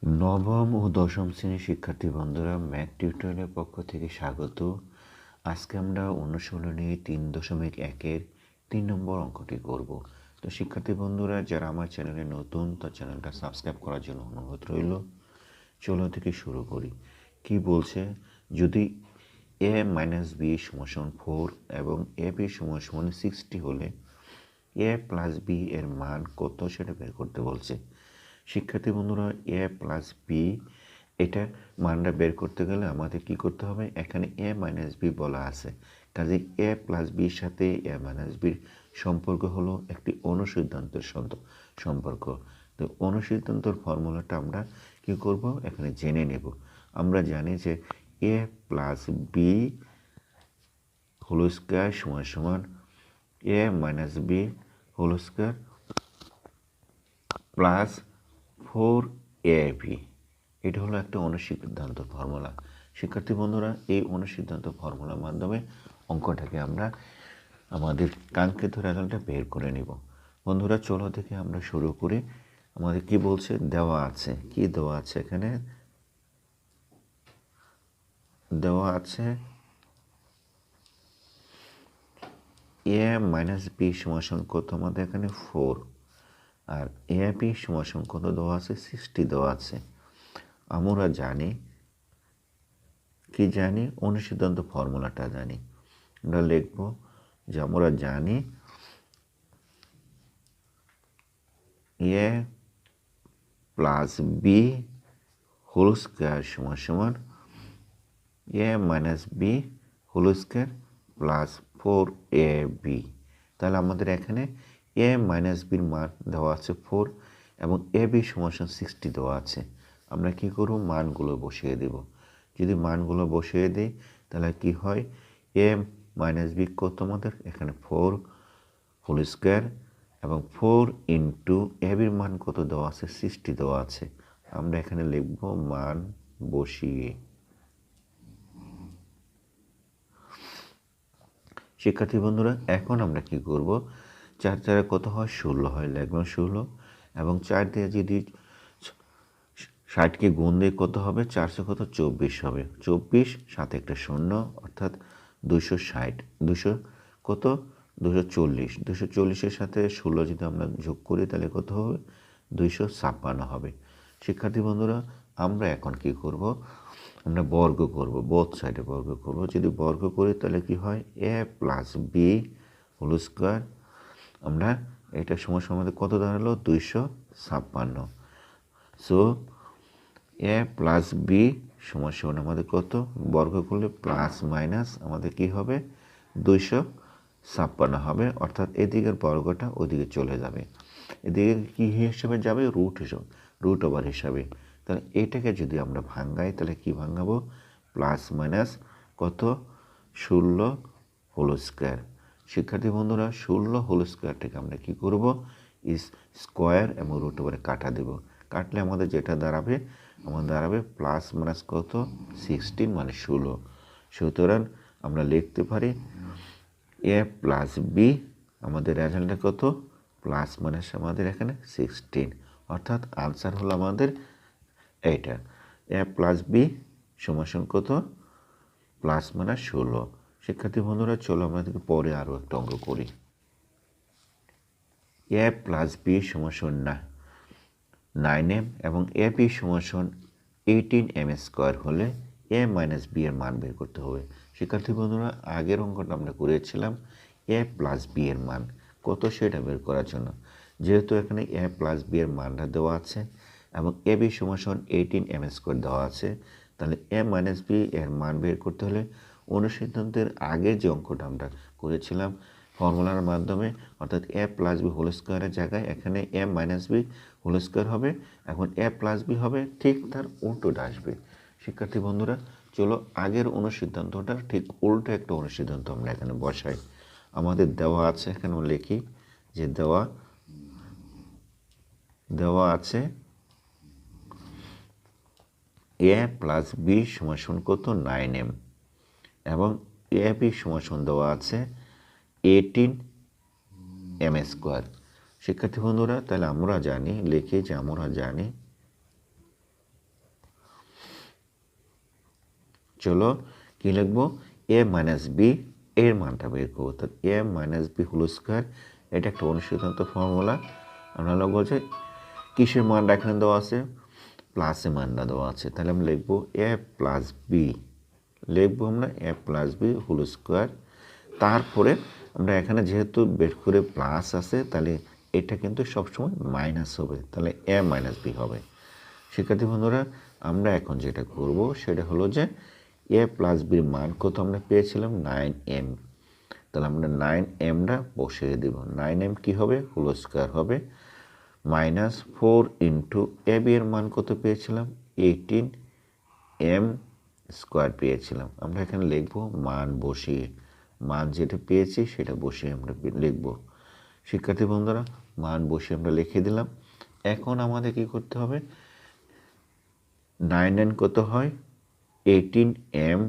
নবম ও দশম শ্রেণীর শিক্ষার্থী বন্ধুরা ম্যাথ টিউটোরিয়ালের পক্ষ থেকে স্বাগত। আজকে আমরা অনুশীলনী 3.1-এর 3 নম্বর অঙ্কটি করব। তো শিক্ষার্থী বন্ধুরা যারা আমার চ্যানেলে নতুন, তার চ্যানেলটা সাবস্ক্রাইব করার জন্য অনুরোধ রইল। চলো থেকে শুরু করি। কি বলছে, যদি a - b = 4 এবং ab = 60 হলে a প্লাস b এর মান কত সেটা বের করতে বলছে। শিক্ষার্থী বন্ধুরা, a প্লাস b এটা মানটা বের করতে গেলে আমাদের কি করতে হবে, এখানে a মাইনাস b বলা আছে, কাজে a প্লাস বির সাথে a মাইনাস বির সম্পর্ক হলো একটি অনুসিদ্ধান্তের সম্পর্ক। তো অনুসিদ্ধান্তর ফর্মুলাটা আমরা কি করব, এখানে জেনে নেব। আমরা জানি যে a plus B whole square সমান a minus B whole square plus 4ab। এটা হলো একটা অনুসিদ্ধান্ত ফর্মুলা। শিক্ষার্থী বন্ধুরা, এই অনুসিদ্ধান্ত ফর্মুলার মাধ্যমে অঙ্কটাকে আমরা আমাদের কাঙ্ক্ষিত রেজাল্টটা বের করে নিব। বন্ধুরা চলো থেকে আমরা শুরু করি। আমাদের কি বলছে, দেওয়া আছে, কি দেওয়া আছে, এখানে দেওয়া আছে a মাইনাস বি সমান কত, আমাদের এখানে 4, আর ab সমান কত দেওয়া আছে, 60 দেওয়া আছে। আমরা জানি, কি জানি, অনুসিদ্ধান্ত ফর্মুলাটা জানি। আমরা লিখব যে আমরা জানি a plus B whole square সমান a minus B whole square plus 4ab। তাহলে আমাদের এখানে a মাইনাস বির মান দেওয়া আছে 4 এবং ab সমান 60 দেওয়া আছে। আমরা কি করব, মানগুলো বসিয়ে দেব। যদি মানগুলো বসিয়ে দিই তাহলে কি হয়, a মাইনাস বি কত, আমাদের এখানে 4 হোল স্কয়ার এবং 4 ইন্টু এর মান কত দেওয়া আছে, 60 দেওয়া আছে। আমরা এখানে লিখব মান বসিয়ে। শিক্ষার্থী বন্ধুরা, এখন আমরা কি করব, 4 4 কত হয়, 16 হয়, লিখলাম 16 এবং 4 দিয়ে যদি 60কে গুণ দিয়ে কত হবে, 400 কত, 24 হবে। 24 সাথে একটা শূন্য, অর্থাৎ 260, 200 কত, 240, 240-এর সাথে 16 যদি আমরা যোগ করি তাহলে কত হবে, 256 হবে। শিক্ষার্থী বন্ধুরা, আমরা এখন কি করব, আমরা বর্গ করব, বোথ সাইডে বর্গ করব। যদি বর্গ করি তাহলে কি হয়, a plus B whole square, আমরা এটা সমস্যা আমাদের কত দাঁড়ালো, 256। সো a প্লাস বি সমান আমাদের কত, বর্গ করলে প্লাস মাইনাস আমাদের কি হবে, 256 হবে, অর্থাৎ এদিকের বর্গটা ওদিকে চলে যাবে। এদিকে কি হিসাবে যাবে, রুট ওভার হিসাবে। তাহলে এটাকে যদি আমরা ভাঙাই তাহলে কি ভাঙাবো, প্লাস মাইনাস কত, 16 হোল স্কয়ার। শিক্ষার্থী বন্ধুরা, 16 হোল স্কয়ারটাকে আমরা কি করব, স্কয়ার এবং রুট ওভারে কাটা দেব। কাটলে আমাদের যেটা দাঁড়াবে, আমাদের দাঁড়াবে প্লাস মাইনাস কত, 16 মানে 16। সুতরাং আমরা লিখতে পারি a প্লাস বি, আমাদের রেজাল্টটা কত, প্লাস মাইনাস আমাদের এখানে 16, অর্থাৎ আনসার হলো আমাদের এইটা, a প্লাস বি সমান কত, প্লাস মাইনাস 16। শিক্ষার্থী বন্ধুরা চলো আমাদেরকে পরে আরও একটা অঙ্ক করি। a প্লাস বি সমান 9m এবং a b সমান 18m স্কোয়ার হলে a মাইনাস বি এর মান বের করতে হবে। শিক্ষার্থী বন্ধুরা, আগের অঙ্কটা আমরা করেছিলাম a প্লাস বি এর মান কত সেটা বের করার জন্য। যেহেতু এখানে a প্লাস বি এর মানটা দেওয়া আছে এবং a b সমান 18m স্কোয়ার দেওয়া আছে, তাহলে a মাইনাস বি এর মান বের করতে হলে অনুসিদ্ধান্তের আগের যে অঙ্কটা আমরা করেছিলাম ফর্মুলার মাধ্যমে, অর্থাৎ a প্লাস বি হোল স্কোয়ারের জায়গায় এখানে a minus B whole square হবে, এখন a প্লাস বি হবে, ঠিক তার উল্টোটা আসবে। শিক্ষার্থী বন্ধুরা চলো আগের অনুসিদ্ধান্তটা ঠিক উল্টো একটা অনুসিদ্ধান্ত আমরা এখানে বসাই। আমাদের দেওয়া আছে, এখানে লিখি যে দেওয়া আছে a প্লাস বি সমান কত, 9m এবং a b সমান দেওয়া আছে 18m স্কোয়ার। শিক্ষার্থী বন্ধুরা, তাহলে আমরা জানি, লিখি যে আমরা জানি চলো কী লিখবো, এ মাইনাস বি এর মানটা বের করবো। অর্থাৎ এ মাইনাস বি হোল স্কোয়ার, এটা একটা অনুসিদ্ধান্ত ফর্মুলা। আমরা লিখবো যে কিসের মানটা এখানে দেওয়া আছে, প্লাসের মানটা দেওয়া আছে, তাহলে আমরা লিখবো এ প্লাস বি, লিখবো আমরা এ প্লাস বি হোল স্কোয়ার। তারপরে আমরা এখানে যেহেতু বের করে প্লাস আছে, তাহলে এটা কিন্তু সবসময় মাইনাস হবে, তাহলে এ মাইনাস বি হবে। শিক্ষার্থী বন্ধুরা, আমরা এখন যেটা করব সেটা হলো যে এ প্লাস বির মান কত আমরা পেয়েছিলাম 9m, তাহলে আমরা 9mটা বসিয়ে দেব। 9m কী হবে, হোল স্কোয়ার হবে, মাইনাস 4 ইন্টু এ বি এর মান কত পেয়েছিলাম 18m স্কোয়ার পেয়েছিলাম। আমরা এখানে লিখব মান বসিয়ে, মান যেটা পেয়েছি সেটা বসিয়ে আমরা লিখব। শিক্ষার্থী বন্ধুরা, মান বসিয়ে আমরা লিখে দিলাম। এখন আমাদের কি করতে হবে, 9 কত হয় 18m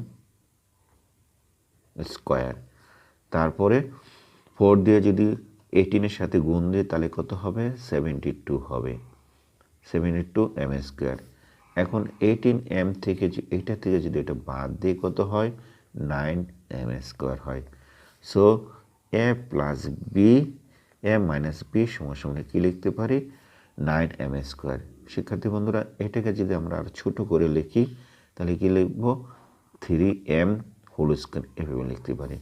স্কোয়ার, তারপরে 4 দিয়ে যদি 18-এর সাথে গুণ দিই তাহলে কত হবে 72 হবে, 72m স্কোয়ার। এখন 18m থেকে এইটা থেকে যদি এটা বাদ দিয়ে কত হয় 9m স্কোয়ার হয়। So A plus B A minus B সমান কী লিখতে পারি 9m স্কোয়ার। শিক্ষার্থী বন্ধুরা, এটাকে যদি আমরা আর ছোট করে লিখি তাহলে কি লিখব 3m হোল স্কোয়ার, এভাবে লিখতে পারি।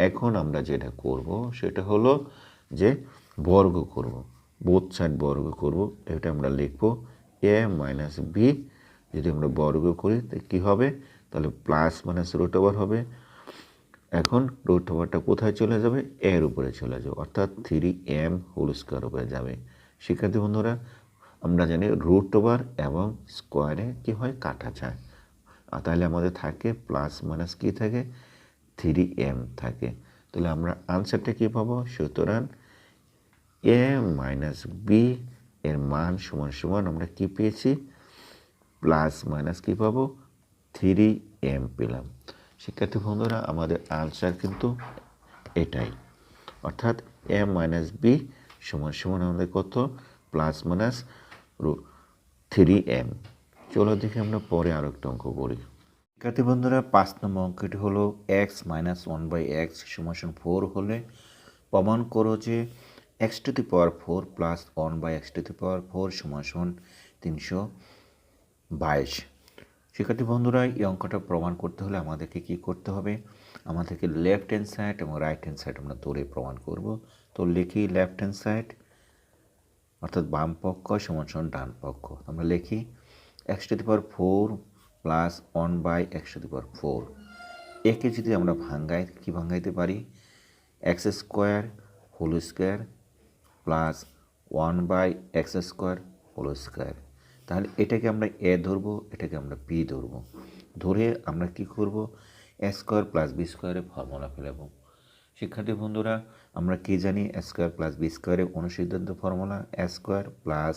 এখন আমরা যেটা করব সেটা হলো যে বর্গ করব, বোথ সাইড বর্গ করব। এটা আমরা লিখব এ মাইনাস বি, যদি আমরা বর্গ করি তাহলে কী হবে, তাহলে প্লাস মাইনাস রুট ওভার হবে। এখন রুট ওভারটা কোথায় চলে যাবে, এর উপরে চলে যাবে, অর্থাৎ 3m হোল স্কোয়ার উপরে যাবে। শিক্ষার্থী বন্ধুরা, আমরা জানি রুট ওভার এবং স্কোয়ারে কী হয় কাটা যায়, আর তাহলে আমাদের থাকে প্লাস মাইনাস কী থাকে 3m থাকে। তাহলে আমরা আনসারটা কী পাবো, সুতরাং এ মাইনাস বি এর মান সমান সমান আমরা কী পেয়েছি, প্লাস মাইনাস কী পাবো 3m পেলাম। শিক্ষার্থী বন্ধুরা, আমাদের আনসার কিন্তু এটাই, অর্থাৎ এ মাইনাস বি সমান সমান আমাদের কত, প্লাস মাইনাস 3m। চলো দেখি আমরা পরে আরও একটা অঙ্ক করি। শিক্ষার্থী বন্ধুরা, 5 নম্বর অঙ্কটি হলো x মাইনাস 1/x সমান 4 হলে প্রমাণ করো যে x to the power 4 plus 1/x to the power 4 সমান 322। শিক্ষার্থী বন্ধুরা, এই অঙ্কটা প্রমাণ করতে হলে আমাদেরকে কি করতে হবে, আমাদেরকে লেফট হ্যান্ড সাইড এবং রাইট হ্যান্ড সাইড আমরা ধরে প্রমাণ করব। তো লিখি লেফট হ্যান্ড সাইড অর্থাৎ বাম পক্ষ সমান ডান পক্ষ। আমরা লিখি x to the power 4 plus 1/x to the power 4। একে যদি আমরা ভাঙ্গাই কি ভাঙ্গাইতে পারি, x square whole square plus 1/x square whole square. তাহলে এটাকে আমরা এ ধরবো, এটাকে আমরা বি ধরবো, ধরে আমরা কি করব, এ স্কোয়ার প্লাস বি স্কোয়ারের ফর্মুলা ফেলব। শিক্ষার্থী বন্ধুরা, আমরা কি জানি, এ স্কোয়ার প্লাস বি স্কোয়ারের অনুসিদ্ধান্ত formula a square plus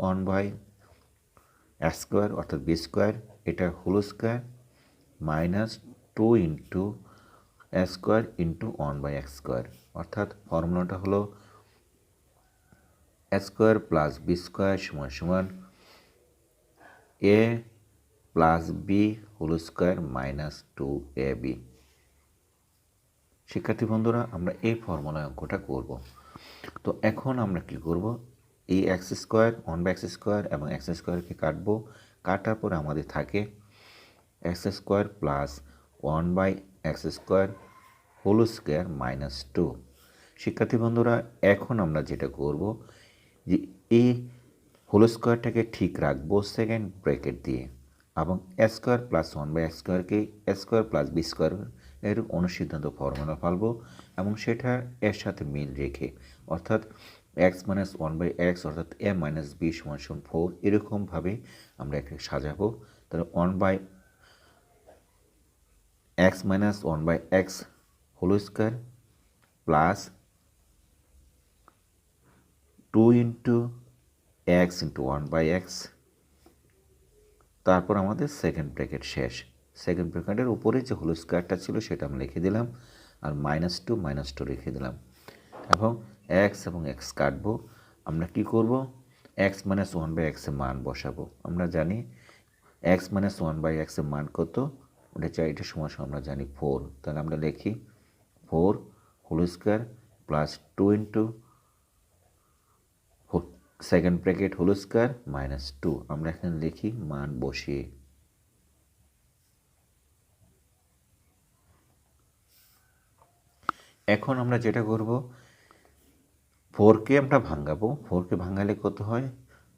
1/x square অর্থাৎ বি স্কোয়ার, এটা whole square minus 2 into a square into 1/x square, অর্থাৎ ফর্মুলাটা হলো a square plus b square সমান a plus B whole square minus 2ab। শিক্ষার্থী বন্ধুরা, আমরা এই ফর্মুলা অঙ্কটা করব। তো এখন আমরা কি করব, এই এক্স স্কোয়ার 1/x স্কোয়ার এবং এক্স স্কোয়ারকে কাটবো, কাটার পরে আমাদের থাকে X square plus 1/x square whole square minus 2। শিক্ষার্থী বন্ধুরা, এখন আমরা যেটা করব যে এই হোল স্কোয়ারটাকে ঠিক রাখবো সেকেন্ড ব্র্যাকেট দিয়ে, এবং এ স্কোয়ার প্লাস 1/x স্কোয়ারকে এ স্কোয়ার প্লাস বি স্কোয়ার এর অনুসিদ্ধান্ত ফর্মুলা ফেলবো এবং সেটা এর সাথে মিল রেখে, অর্থাৎ x মাইনাস 1/x অর্থাৎ এ মাইনাস বি সমান 4, এরকমভাবে আমরা একে সাজাবো। তাহলে 1/x minus 1/x whole square plus 2 into x into 1/x, তারপর আমাদের সেকেন্ড ব্র্যাকেট শেষ। সেকেন্ড ব্র্যাকেটের উপরে যে হোল স্কোয়ারটা ছিল সেটা আমি লিখে দিলাম, আর -2 রেখে দিলাম, এবং x এবং x কাটবো। আমরা কি করব, x মাইনাস 1/x এর মান বসাবো। আমরা জানি x মাইনাস 1/x এর মান কত, ওটা চাই, এটা সমান আমরা জানি 4। তাহলে আমরা লিখি 4 whole square plus 2 into second bracket whole square minus 2। আমরা এখানে লিখি মান বসিয়ে। এখন আমরা যেটা করব, 4কে আমরা ভাঙাবো। 4কে ভাঙালে কত হয়,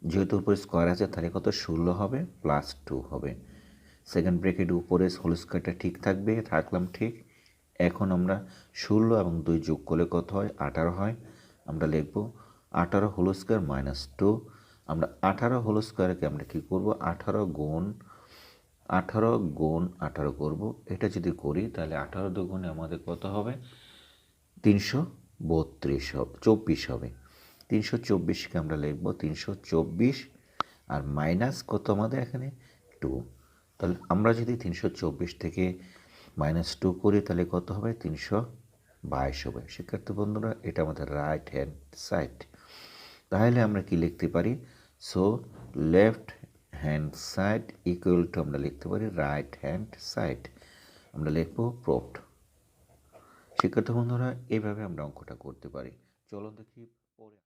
যেহেতু উপরে স্কোয়ার আছে তাহলে কত 16 হবে প্লাস 2 হবে। সেকেন্ড ব্র্যাকেট উপরে হোল স্কোয়ারটা ঠিক থাকবে, থাকলাম ঠিক। এখন আমরা 16 এবং 2 যোগ করলে কত হয় 18 হয়। আমরা লিখব 18 হোল স্কোয়ার মাইনাস 2। আমরা 18 হোল স্কোয়ারকে আমরা কী করব, 18 গুণ 18 করব। এটা যদি করি তাহলে 18 দুগুণে আমাদের কত হবে 332 হবে, 24 হবে। 324কে আমরা লিখব 324 আর মাইনাস কত আমাদের এখানে 2। তাহলে আমরা যদি 324 থেকে মাইনাস 2 করি তাহলে কত হবে 322 হবে। শিক্ষার্থী বন্ধুরা, এটা আমাদের রাইট হ্যান্ড সাইড। তাহলে আমরা কি লিখতে পারি, so left hand side equal to আমরা লিখতে পারি রাইট হ্যান্ড সাইড। আমরা লিখব প্রুভড। শিক্ষার্থী বন্ধুরা, এইভাবে আমরা অঙ্কটা করতে পারি। চলো দেখি পরে।